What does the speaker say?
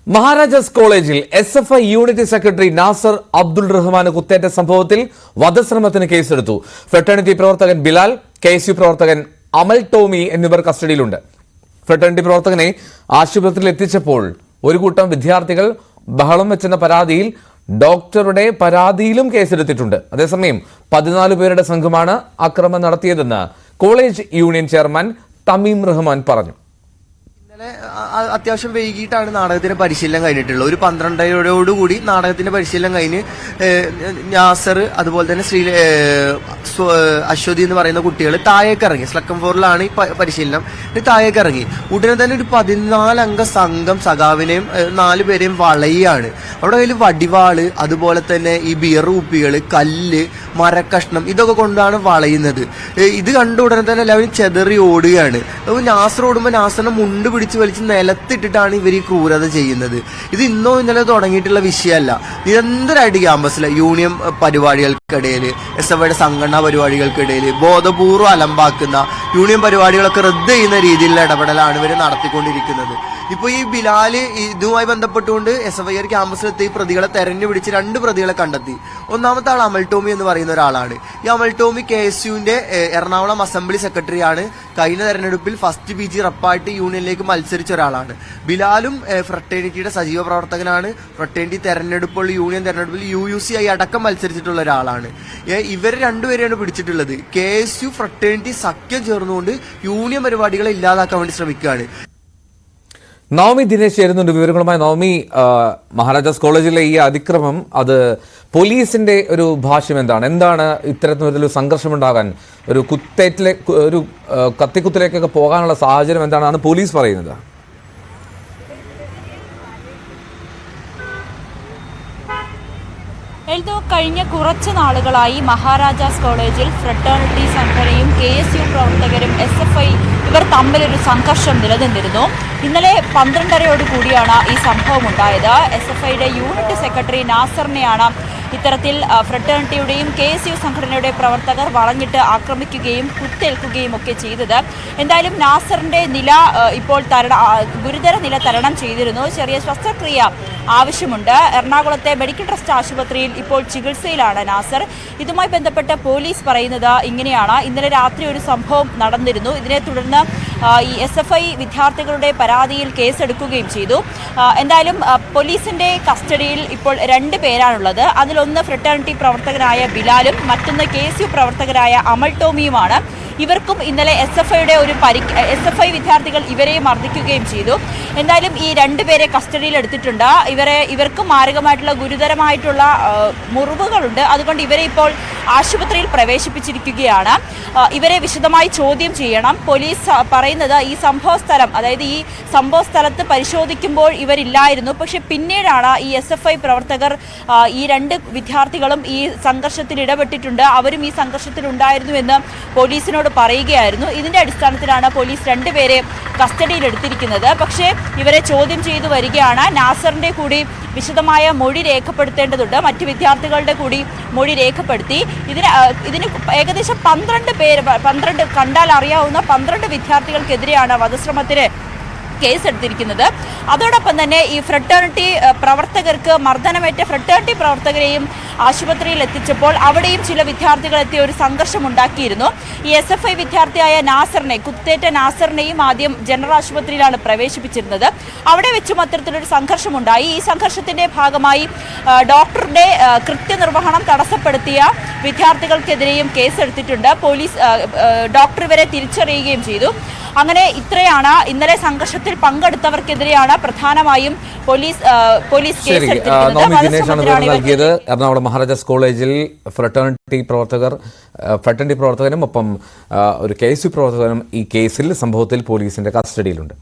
മഹാരാജാസ് കോളേജിൽ SFI unit secretary Nasar Abdul റഹ്മാന് കുത്തേറ്റ സംഭവത്തിൽ വധശ്രമത്തിന് കേസെടുത്തു. ഫ്രട്ടേണിറ്റി പ്രവർത്തകൻ ബിലാൽ, KSU പ്രവർത്തകൻ അമൽ ടോമി എന്നിവർ കസ്റ്റഡിയിലുണ്ട്. ഫ്രട്ടേണിറ്റി പ്രവർത്തകനെ ആശുപത്രിയിൽ എത്തിച്ചപ്പോൾ ഒരു കൂട്ടം വിദ്യാർത്ഥികൾ ബഹളം വെച്ചെന്ന പരാതിയിൽ ഡോക്ടറുടെ പരാതിയിലും കേസെടുത്തിട്ടുണ്ട്. അതേസമയം 14 പേരുടെ സംഘമാണ് ആക്രമണം നടത്തിയതെന്ന് college union chairman Tamim Rahman പറഞ്ഞു. അത്യാവശ്യം വൈകിട്ടാണ് നാടകത്തിന്റെ പരിശീലനം കഴിഞ്ഞിട്ടുള്ളത്. ഒരു 12:00 നാടകത്തിന്റെ പരിശീലനം കഴിഞ്ഞ് നാസർ അതുപോലെ തന്നെ അശ്വതി എന്ന് പറയുന്ന കുട്ടികൾ താഴേക്ക് ഇറങ്ങി. സ്ലക്കം 4-ലാണ് ഈ പരിശീലനം. താഴേക്ക് ഇറങ്ങി ഉടനെ തന്നെ ഒരു 14 അംഗ സംഘം സഖാവിനെയും 4 പേരെയും വളയാണ്. അവിടെ കയ്യിൽ വടിവാള്, അതുപോലെ തന്നെ ഈ ബിയർ കുപ്പികൾ, കല്ല്, മരക്കഷ്ണം ഇതൊക്കെ കൊണ്ടാണ് വളയുന്നത്. ഇത് കണ്ട ഉടനെ തന്നെ എല്ലാവരും ചെതറി ഓടുകയാണ്. നാസർ ഓടുമ്പോൾ നാസറിനെ മുണ്ട് പിടിച്ച് വലിച്ച് നിലത്തിട്ടിട്ടാണ് ഇവർ ഈ ക്രൂരത ചെയ്യുന്നത്. ഇത് ഇന്നോ ഇന്നലെ തുടങ്ങിയിട്ടുള്ള വിഷയമല്ല. നിരന്തരമായിട്ട് ക്യാമ്പസിലെ യൂണിയൻ പരിപാടികൾക്കിടയിൽ, SFIയുടെ സംഘടനാ പരിപാടികൾക്കിടയിൽ ബോധപൂർവ്വം അലമ്പാക്കുന്ന യൂണിയൻ പരിപാടികളൊക്കെ റദ്ദ് ചെയ്യുന്ന രീതിയിലുള്ള ഇടപെടലാണ് ഇവർ നടത്തിക്കൊണ്ടിരിക്കുന്നത്. ഇപ്പോൾ ഈ ബിലാല് ഇതുമായി ബന്ധപ്പെട്ടുകൊണ്ട് SFI ക്യാമ്പസിലെത്തി പ്രതികളെ തെരഞ്ഞു പിടിച്ച് 2 പ്രതികളെ കണ്ടെത്തി. ഒന്നാമത്തെ ആൾ അമൽ ടോമി എന്ന് പറയുന്ന ഒരാളാണ്. ഈ അമൽ ടോമി KSUവിന്റെ എറണാകുളം അസംബ്ലി സെക്രട്ടറിയാണ്. കഴിഞ്ഞ തെരഞ്ഞെടുപ്പിൽ ഫസ്റ്റ് PG റപ്പായിട്ട് യൂണിയനിലേക്ക് മത്സരിച്ച ഒരാളാണ്. ബിലാലും ഫ്രട്ടേണിറ്റിയുടെ സജീവ പ്രവർത്തകനാണ്. ഫ്രട്ടേണിറ്റി തെരഞ്ഞെടുപ്പുകൾ, യൂണിയൻ തെരഞ്ഞെടുപ്പിൽ UUC ആയി അടക്കം മത്സരിച്ചിട്ടുള്ള ഒരാളാണ്. ഇവർ 2 പേരെയാണ് പിടിച്ചിട്ടുള്ളത്. KSU ഫ്രട്ടേണിറ്റി സഖ്യം ചേർന്നുകൊണ്ട് യൂണിയൻ പരിപാടികളെ ഇല്ലാതാക്കാൻ വേണ്ടി ശ്രമിക്കുകയാണ്. നവമി ദിനേശ് ചേരുന്നുണ്ട് വിവരങ്ങളുമായി. നവമി, മഹാരാജാസ് കോളേജിലെ ഈ അതിക്രമം, അത് പോലീസിന്റെ ഒരു ഭാഷ്യം എന്താണ് ഇത്തരത്തിലൊരു സംഘർഷമുണ്ടാകാൻ, ഒരു കത്തിക്കുത്തിലേക്കൊക്കെ പോകാനുള്ള സാഹചര്യം എന്താണെന്നാണ് പോലീസ് പറയുന്നത്? കഴിഞ്ഞ കുറച്ച് നാളുകളായി മഹാരാജാസ് കോളേജിൽ ഫ്രട്ടേണിറ്റി സംഘടനയും KSU പ്രവർത്തകരും SFI ഇവർ തമ്മിലൊരു സംഘർഷം നിലനിന്നിരുന്നു. ഇന്നലെ 12:30 ഈ സംഭവം ഉണ്ടായത്. SFIയുടെ യൂണിറ്റ് സെക്രട്ടറി നാസറിനെയാണ് ഇത്തരത്തിൽ ഫ്രട്ടേണിറ്റിയുടെയും KSU സംഘടനയുടെ പ്രവർത്തകർ വളഞ്ഞിട്ട് ആക്രമിക്കുകയും കുത്തേൽക്കുകയും ഒക്കെ ചെയ്തത്. എന്തായാലും നാസറിന്റെ നില ഇപ്പോൾ ഗുരുതര നില തരണം ചെയ്തിരുന്നു. ചെറിയ ശസ്ത്രക്രിയ ആവശ്യമുണ്ട്. എറണാകുളത്തെ മെഡിക്കൽ ട്രസ്റ്റ് ആശുപത്രിയിൽ ഇപ്പോൾ ചികിത്സയിലാണ് നാസർ. ഇതുമായി ബന്ധപ്പെട്ട് പോലീസ് പറയുന്നത് ഇങ്ങനെയാണ്: ഇന്നലെ രാത്രി ഒരു സംഭവം നടന്നിരുന്നു. ഇതിനെ തുടർന്ന് ഈ SFI വിദ്യാർത്ഥികളുടെ പരാതിയിൽ കേസെടുക്കുകയും ചെയ്തു. എന്തായാലും പോലീസിന്റെ കസ്റ്റഡിയിൽ ഇപ്പോൾ 2 പേരാണുള്ളത്. അതിലൊന്ന് ഫ്രട്ടേണിറ്റി പ്രവർത്തകനായ ബിലാലും മറ്റൊന്ന് KSU പ്രവർത്തകരായ അമൽ ടോമിയുമാണ്. ഇവർക്കും ഇന്നലെ SFI വിദ്യാർത്ഥികൾ ഇവരെ മർദ്ദിക്കുകയും ചെയ്തു. എന്തായാലും ഈ 2 പേരെ കസ്റ്റഡിയിൽ എടുത്തിട്ടുണ്ട്. ഇവർക്ക് മാരകമായിട്ടുള്ള ഗുരുതരമായിട്ടുള്ള മുറിവുകളുണ്ട്. അതുകൊണ്ട് ഇവരെ ഇപ്പോൾ ആശുപത്രിയിൽ പ്രവേശിപ്പിച്ചിരിക്കുകയാണ്. ഇവരെ വിശദമായി ചോദ്യം ചെയ്യണം. പോലീസ് പറയുന്നത് ഈ സംഭവ സ്ഥലത്ത് പരിശോധിക്കുമ്പോൾ ഇവരില്ലായിരുന്നു. പക്ഷെ പിന്നീടാണ് ഈ SFI പ്രവർത്തകർ ഈ 2 വിദ്യാർത്ഥികളും ഈ സംഘർഷത്തിൽ ഇടപെട്ടിട്ടുണ്ട്, അവരും ഈ സംഘർഷത്തിൽ ഉണ്ടായിരുന്നു എന്ന് പോലീസിനോട് പറയുകയായിരുന്നു. ഇതിന്റെ അടിസ്ഥാനത്തിലാണ് പോലീസ് 2 പേരെ കസ്റ്റഡിയിൽ എടുത്തിരിക്കുന്നത്. പക്ഷേ ഇവരെ ചോദ്യം ചെയ്തു വരികയാണ്. നാസറിന്റെ കൂടി വിശദമായ മൊഴി രേഖപ്പെടുത്തേണ്ടതുണ്ട്. മറ്റു വിദ്യാർത്ഥികളുടെ കൂടി മൊഴി രേഖപ്പെടുത്തി. ഇതിന് ഏകദേശം 12 കണ്ടാൽ അറിയാവുന്ന 12 വിദ്യാർത്ഥികൾക്കെതിരെയാണ് വധശ്രമത്തിന് കേസെടുത്തിരിക്കുന്നത്. അതോടൊപ്പം തന്നെ ഈ ഫ്രട്ടേണിറ്റി പ്രവർത്തകർക്ക് മർദ്ദനമേറ്റ ഫ്രട്ടേണിറ്റി പ്രവർത്തകരെയും ആശുപത്രിയിൽ എത്തിച്ചപ്പോൾ അവിടെയും ചില വിദ്യാർത്ഥികൾ എത്തിയ ഒരു സംഘർഷം ഉണ്ടാക്കിയിരുന്നു. ഈ SFI വിദ്യാർത്ഥിയായ കുത്തേറ്റ നാസറിനെയും ആദ്യം ജനറൽ ആശുപത്രിയിലാണ് പ്രവേശിപ്പിച്ചിരുന്നത്. അവിടെ വെച്ചും അത്തരത്തിലൊരു സംഘർഷമുണ്ടായി. ഈ സംഘർഷത്തിന്റെ ഭാഗമായി ഡോക്ടറുടെ കൃത്യനിർവഹണം തടസ്സപ്പെടുത്തിയ വിദ്യാർത്ഥികൾക്കെതിരെയും കേസെടുത്തിട്ടുണ്ട്. പോലീസ് ഡോക്ടർ ഇവരെ തിരിച്ചറിയുകയും ചെയ്തു. അങ്ങനെ ഇത്രയാണ് ഇന്നലെ സംഘർഷത്തിൽ പങ്കെടുത്തവർക്കെതിരെയാണ് പ്രധാനമായും പോലീസ് നൽകിയത്. എറണാകുളം മഹാരാജാസ് കോളേജിൽ ഫ്രട്ടേണിറ്റി പ്രവർത്തകനും ഒപ്പം ഒരു KSU പ്രവർത്തകനും ഈ സംഭവത്തിൽ പോലീസിന്റെ കസ്റ്റഡിയിലുണ്ട്.